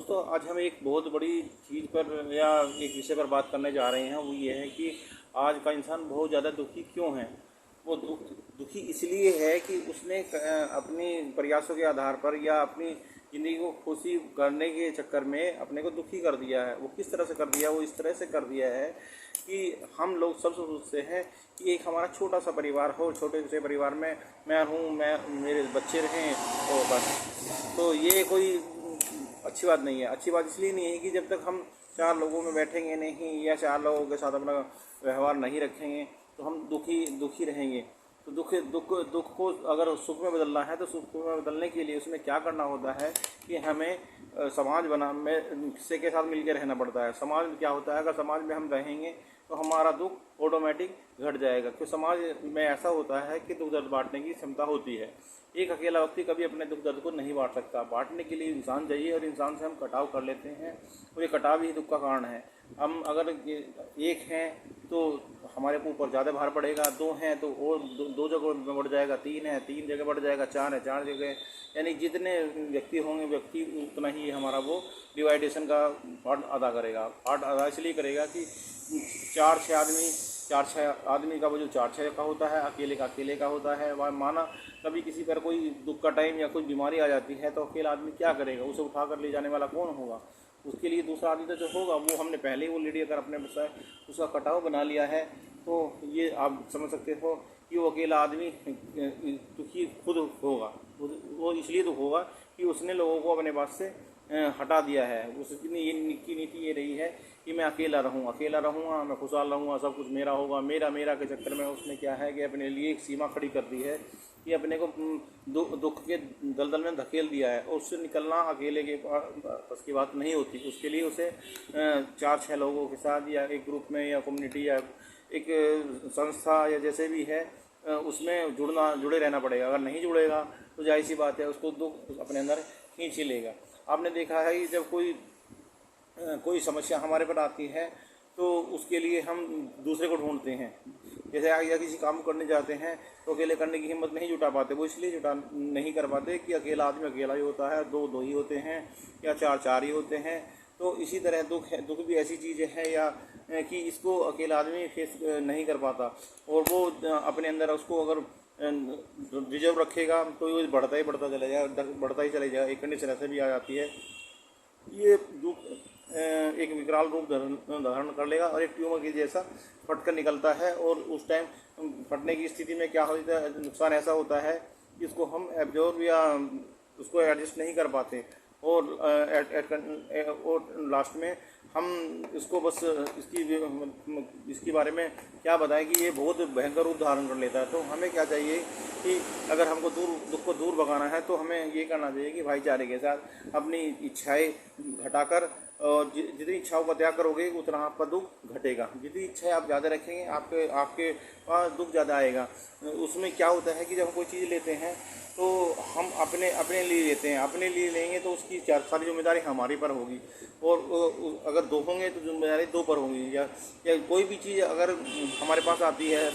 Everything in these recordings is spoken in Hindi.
दोस्तों, आज हम एक बहुत बड़ी चीज़ पर या एक विषय पर बात करने जा रहे हैं। वो ये है कि आज का इंसान बहुत ज़्यादा दुखी क्यों है। वो दुखी इसलिए है कि उसने अपनी प्रयासों के आधार पर या अपनी ज़िंदगी को खुशी करने के चक्कर में अपने को दुखी कर दिया है। वो किस तरह से कर दिया? वो इस तरह से कर दिया है कि हम लोग सब सोचते हैं कि एक हमारा छोटा सा परिवार हो, छोटे से परिवार में मैं हूँ, मेरे बच्चे रहें और बस। तो ये कोई अच्छी बात नहीं है। अच्छी बात इसलिए नहीं है कि जब तक हम चार लोगों में बैठेंगे नहीं या चार लोगों के साथ अपना व्यवहार नहीं रखेंगे तो हम दुखी रहेंगे। तो दुख को अगर सुख में बदलना है तो सुख में बदलने के लिए उसमें क्या करना होता है कि हमें समाज में किसी के साथ मिलकर रहना पड़ता है। समाज में क्या होता है, अगर समाज में हम रहेंगे तो हमारा दुख ऑटोमेटिक घट जाएगा। क्योंकि समाज में ऐसा होता है कि दुख दर्द बांटने की क्षमता होती है। एक अकेला व्यक्ति कभी अपने दुख दर्द को नहीं बांट सकता। बांटने के लिए इंसान चाहिए और इंसान से हम कटाव कर लेते हैं और ये कटाव ही दुख का कारण है। हम अगर एक हैं तो हमारे ऊपर ज़्यादा भार पड़ेगा, दो हैं तो और दो जगह में बढ़ जाएगा, तीन है तीन जगह बढ़ जाएगा, चार है चार जगह, यानी जितने व्यक्ति होंगे व्यक्ति उतना ही हमारा वो डिवाइडेशन का पार्ट अदा करेगा। पार्ट अदा इसलिए करेगा कि चार छः आदमी का वो जो चार छः का होता है, अकेले का होता है। वह माना कभी किसी पर कोई दुख का टाइम या कोई बीमारी आ जाती है तो अकेला आदमी क्या करेगा? उसे उठा कर ले जाने वाला कौन होगा? उसके लिए दूसरा आदमी तो जो होगा वो हमने पहले ही ऑलरेडी अगर अपने उसका कटाव बना लिया है तो ये आप समझ सकते हो कि वो अकेला आदमी दुखी खुद होगा। वो इसलिए दुख होगा कि उसने लोगों को अपने पास से हटा दिया है। उसकी नीति ये रही है कि मैं अकेला रहूँगा, मैं खुशहाल रहूँगा, सब कुछ मेरा होगा। मेरा के चक्कर में उसने क्या है कि अपने लिए एक सीमा खड़ी कर दी है कि अपने को दुख के दलदल में धकेल दिया है और उससे निकलना अकेले के बस की बात नहीं होती। उसके लिए उसे चार छः लोगों के साथ या एक ग्रुप में या कम्युनिटी या एक संस्था या जैसे भी है उसमें जुड़े रहना पड़ेगा। अगर नहीं जुड़ेगा तो जाहिर सी बात है उसको दुख अपने अंदर खींच ही लेगा। आपने देखा है कि जब कोई समस्या हमारे पर आती है तो उसके लिए हम दूसरे को ढूंढते हैं। जैसे या किसी काम करने जाते हैं तो अकेले करने की हिम्मत नहीं जुटा पाते। वो इसलिए जुटा नहीं कर पाते कि अकेला आदमी अकेला ही होता है, दो ही होते हैं या चार ही होते हैं। तो इसी तरह दुख भी ऐसी चीज़ है या कि इसको अकेला आदमी फेस नहीं कर पाता और वो अपने अंदर उसको अगर रिजर्व रखेगा तो ये बढ़ता ही चले जाएगा। एक कंडीशन ऐसे भी आ जाती है, ये दुख एक विकराल रूप धारण कर लेगा और एक ट्यूमर की जैसा फटकर निकलता है। और उस टाइम फटने की स्थिति में क्या होता है, नुकसान ऐसा होता है कि इसको हम एब्जॉर्ब या उसको एडजस्ट नहीं कर पाते और लास्ट में हम इसको बस इसकी बारे में क्या बताएं कि ये बहुत भयंकर रूप धारण कर लेता है। तो हमें क्या चाहिए कि अगर हमको दुख को दूर भगाना है तो हमें ये करना चाहिए कि भाईचारे के साथ अपनी इच्छाएं घटाकर और जितनी इच्छाओं का त्याग करोगे उतना आपका दुख घटेगा। जितनी इच्छाएं आप ज़्यादा रखेंगे आपके पास दुख ज़्यादा आएगा। उसमें क्या होता है कि जब हम कोई चीज़ लेते हैं तो हम अपने लिए लेते हैं। अपने लिए लेंगे तो उसकी सारी जिम्मेदारी हमारी पर होगी और अगर दो होंगे तो जिम्मेदारी दो पर होगी। या कोई भी चीज़ अगर हमारे पास आती है,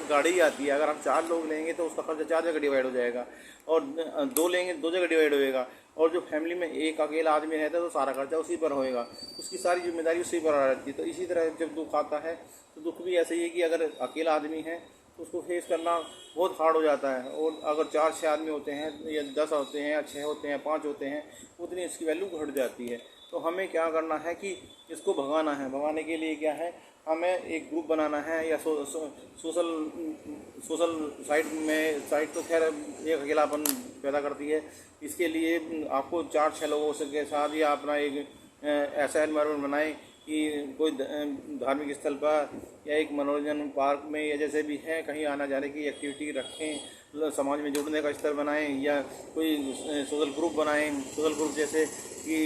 गाड़ी आती है, अगर हम चार लोग लेंगे तो उसका खर्चा चार जगह डिवाइड हो जाएगा और दो लेंगे दो जगह डिवाइड होएगा। और जो फैमिली में एक अकेला आदमी रहता है तो सारा खर्चा उसी पर होएगा, उसकी सारी जिम्मेदारी उसी पर आ जाती है। तो इसी तरह जब दुख आता है तो दुख भी ऐसे ही है कि अगर अकेला आदमी है तो उसको फेस करना बहुत हार्ड हो जाता है। और अगर चार छः आदमी होते हैं या 10 होते हैं या 6 होते हैं 5 होते हैं उतनी इसकी वैल्यू घट जाती है। तो हमें क्या करना है कि इसको भगाना है। भगाने के लिए क्या है, हमें एक ग्रुप बनाना है या सोशल साइट तो खैर एक अकेलापन पैदा करती है। इसके लिए आपको 4-6 लोगों के साथ या अपना एक ऐसा एनवायरनमेंट बनाएं कि कोई धार्मिक स्थल पर या एक मनोरंजन पार्क में या जैसे भी है कहीं आना जाने की एक्टिविटी रखें, समाज में जुड़ने का स्तर बनाएं या कोई सोशल ग्रुप बनाएं। सोशल ग्रुप जैसे कि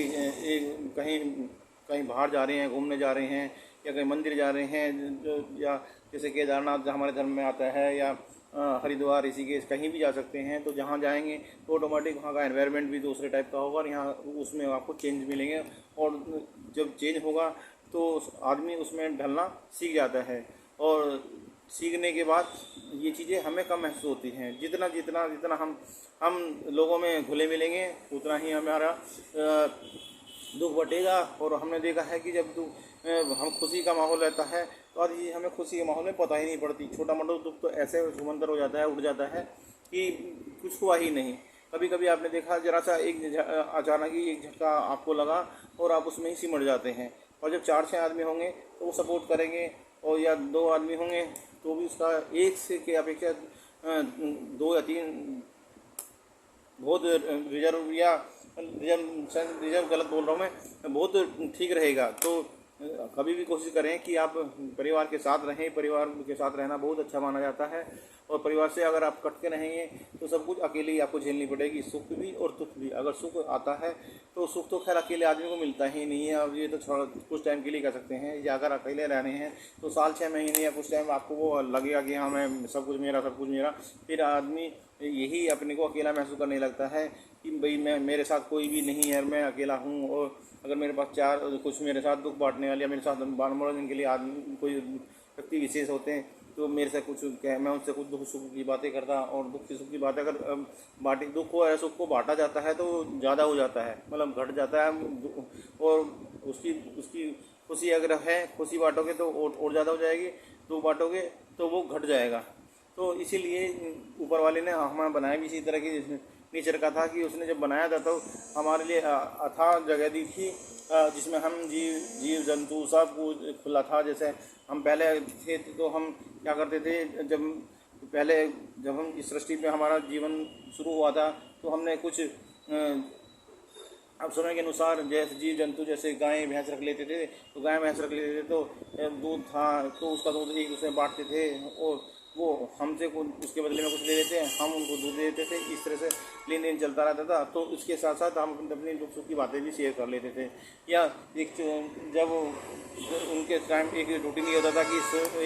कहीं बाहर जा रहे हैं, घूमने जा रहे हैं या कहीं मंदिर जा रहे हैं या जैसे केदारनाथ हमारे धर्म में आता है या हरिद्वार ऋषिकेश कहीं भी जा सकते हैं। तो जहाँ जाएंगे तो ऑटोमेटिक वहाँ का एनवायरनमेंट भी दूसरे टाइप का होगा और यहाँ उसमें आपको चेंज मिलेंगे। और जब चेंज होगा तो आदमी उसमें ढलना सीख जाता है और सीखने के बाद ये चीज़ें हमें कम महसूस होती हैं। जितना हम लोगों में घुले मिलेंगे उतना ही हमारा दुख बटेगा। और हमने देखा है कि जब हम खुशी का माहौल रहता है तो आज ये हमें खुशी के माहौल में पता ही नहीं पड़ती। छोटा मोटा दुख तो ऐसे समंदर हो जाता है, उठ जाता है कि कुछ हुआ ही नहीं। कभी कभी आपने देखा जरा सा अचानक ही एक झटका आपको लगा और आप उसमें ही सिमट जाते हैं। और जब 4-6 आदमी होंगे तो वो सपोर्ट करेंगे, और या 2 आदमी होंगे तो भी उसका एक से के अपेक्षा 2 या 3 बहुत रिजर्व गलत बोल रहा हूँ मैं, बहुत ठीक रहेगा। तो कभी भी कोशिश करें कि आप परिवार के साथ रहें। परिवार के साथ रहना बहुत अच्छा माना जाता है। और परिवार से अगर आप कट के रहेंगे तो सब कुछ अकेले ही आपको झेलनी पड़ेगी, सुख भी और दुख भी। अगर सुख आता है तो सुख तो खैर अकेले आदमी को मिलता ही नहीं है। अब ये तो थोड़ा कुछ टाइम के लिए कह सकते हैं, या अगर अकेले रह रहे हैं तो साल 6 महीने या कुछ टाइम आपको वो लगेगा कि हाँ मैं सब कुछ मेरा। फिर आदमी यही अपने को अकेला महसूस करने लगता है कि भाई मैं मेरे साथ कोई भी नहीं है, मैं अकेला हूँ। और अगर मेरे पास कुछ मेरे साथ दुख बांटने वाले या मेरे साथ मनोरंजन के लिए आदमी कोई व्यक्ति विशेष होते हैं तो मेरे से कुछ मैं उनसे कुछ दुख सुख की बातें करता। और दुख की सुख की बातें अगर बांटी दुख को या सुख को बांटा जाता है तो ज़्यादा हो जाता है, मतलब घट जाता है। और उसकी उसकी खुशी अगर है, खुशी बांटोगे तो और ज़्यादा हो जाएगी, दुख बांटोगे तो वो घट जाएगा। तो इसीलिए ऊपर वाले ने हमें बनाया भी इसी तरह की नेचर का था कि उसने जब बनाया था तो हमारे लिए अथाह जगह दी थी, जिसमें हम जीव जंतु सब कुछ खुला था। जैसे हम पहले थे तो हम क्या करते थे, जब हम इस सृष्टि पे हमारा जीवन शुरू हुआ था तो हमने कुछ अब समय के अनुसार जैसे जीव जंतु जैसे गाय भैंस रख लेते थे, तो गाय भैंस रख लेते थे तो दूध था तो उसका दूध एक दूसरे में बांटते थे, और वो हमसे उसके बदले में कुछ ले लेते हैं, हम उनको दूध दे देते थे। इस तरह से लेन देन चलता रहता था। तो इसके साथ साथ हम अपनी दुख सुख की बातें भी शेयर कर लेते थे। या जब उनके टाइम एक रूटीन ये होता था कि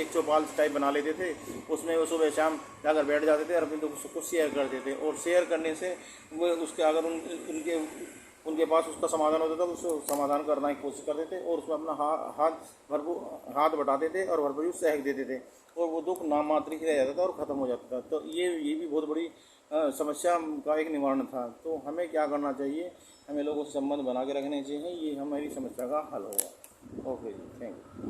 एक चौपाल टाइप बना लेते थे, उसमें वो सुबह शाम जाकर बैठ जाते थे और अपने दुख सुख को शेयर करते थे। और शेयर करने से वो उसके अगर उनके पास उसका समाधान होता था तो उसको समाधान करना की कोशिश करते थे, और उसमें अपना हाथ बटाते थे और भरपूर सहक देते थे, और वो दुख नाम मात्र ही रह जाता था और ख़त्म हो जाता था। तो ये भी बहुत बड़ी समस्या का एक निवारण था। तो हमें क्या करना चाहिए, हमें लोगों से संबंध बना के रखने चाहिए, ये हमारी समस्या का हल होगा। ओके जी, थैंक यू।